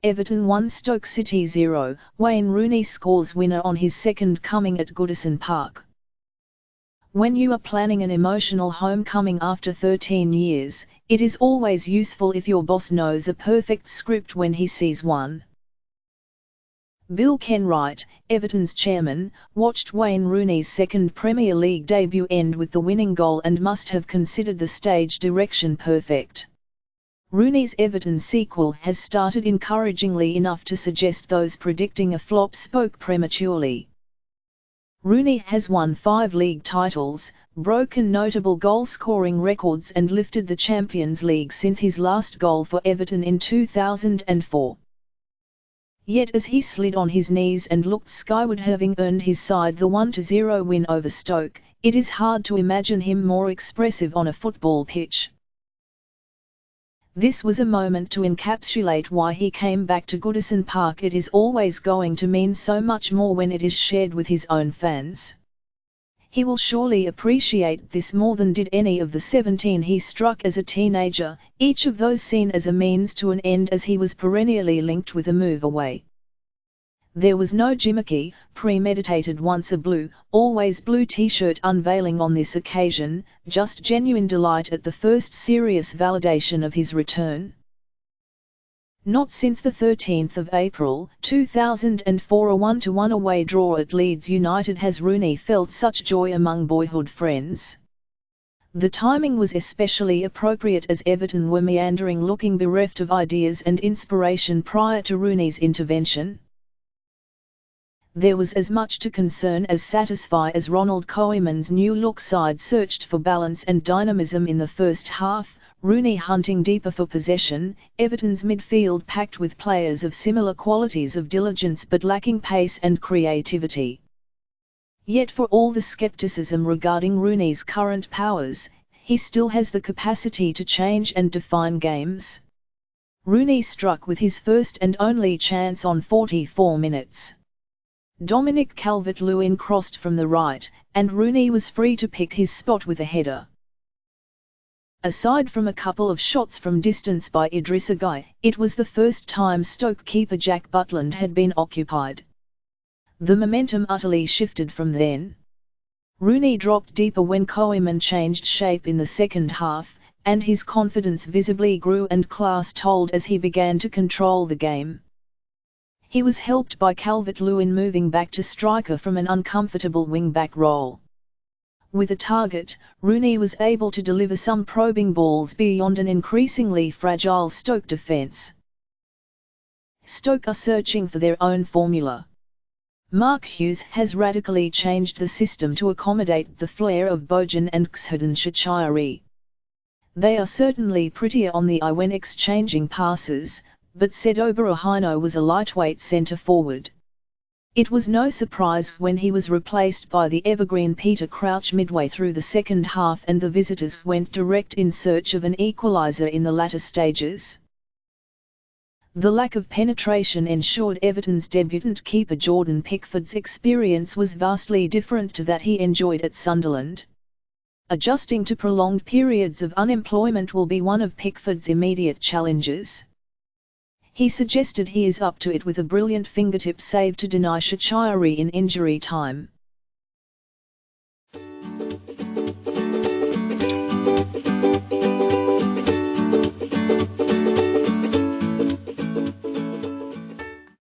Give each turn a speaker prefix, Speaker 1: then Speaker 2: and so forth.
Speaker 1: Everton 1 Stoke City 0, Wayne Rooney scores winner on his second coming at Goodison Park. When you are planning an emotional homecoming after 13 years, it is always useful if your boss knows a perfect script when he sees one. Bill Kenwright, Everton's chairman, watched Wayne Rooney's second Premier League debut end with the winning goal and must have considered the stage direction perfect. Rooney's Everton sequel has started encouragingly enough to suggest those predicting a flop spoke prematurely. Rooney has won 5 league titles, broken notable goal-scoring records and lifted the Champions League since his last goal for Everton in 2004. Yet as he slid on his knees and looked skyward, having earned his side the 1-0 win over Stoke, it is hard to imagine him more expressive on a football pitch. This was a moment to encapsulate why he came back to Goodison Park. It is always going to mean so much more when it is shared with his own fans. He will surely appreciate this more than did any of the 17 he struck as a teenager, each of those seen as a means to an end as he was perennially linked with a move away. There was no gimmicky, premeditated once a blue, always blue t-shirt unveiling on this occasion, just genuine delight at the first serious validation of his return. Not since the 13th of April, 2004 a 1-1 away draw at Leeds United has Rooney felt such joy among boyhood friends. The timing was especially appropriate as Everton were meandering, looking bereft of ideas and inspiration prior to Rooney's intervention. There was as much to concern as satisfy as Ronald Koeman's new-look side searched for balance and dynamism in the first half, Rooney hunting deeper for possession, Everton's midfield packed with players of similar qualities of diligence but lacking pace and creativity. Yet for all the skepticism regarding Rooney's current powers, he still has the capacity to change and define games. Rooney struck with his first and only chance on 44 minutes. Dominic Calvert-Lewin crossed from the right, and Rooney was free to pick his spot with a header. Aside from a couple of shots from distance by Idrissa Gueye, it was the first time Stoke keeper Jack Butland had been occupied. The momentum utterly shifted from then. Rooney dropped deeper when Koeman changed shape in the second half, and his confidence visibly grew and class told as he began to control the game. He was helped by Calvert-Lewin moving back to striker from an uncomfortable wing-back role. With a target, Rooney was able to deliver some probing balls beyond an increasingly fragile Stoke defence. Stoke are searching for their own formula. Mark Hughes has radically changed the system to accommodate the flair of Bojan and Xherdan Shaqiri. They are certainly prettier on the eye when exchanging passes, but Sedo Berahino was a lightweight centre-forward. It was no surprise when he was replaced by the evergreen Peter Crouch midway through the second half and the visitors went direct in search of an equaliser in the latter stages. The lack of penetration ensured Everton's debutant keeper Jordan Pickford's experience was vastly different to that he enjoyed at Sunderland. Adjusting to prolonged periods of unemployment will be one of Pickford's immediate challenges. He suggested he is up to it with a brilliant fingertip save to deny Shaqiri in injury time.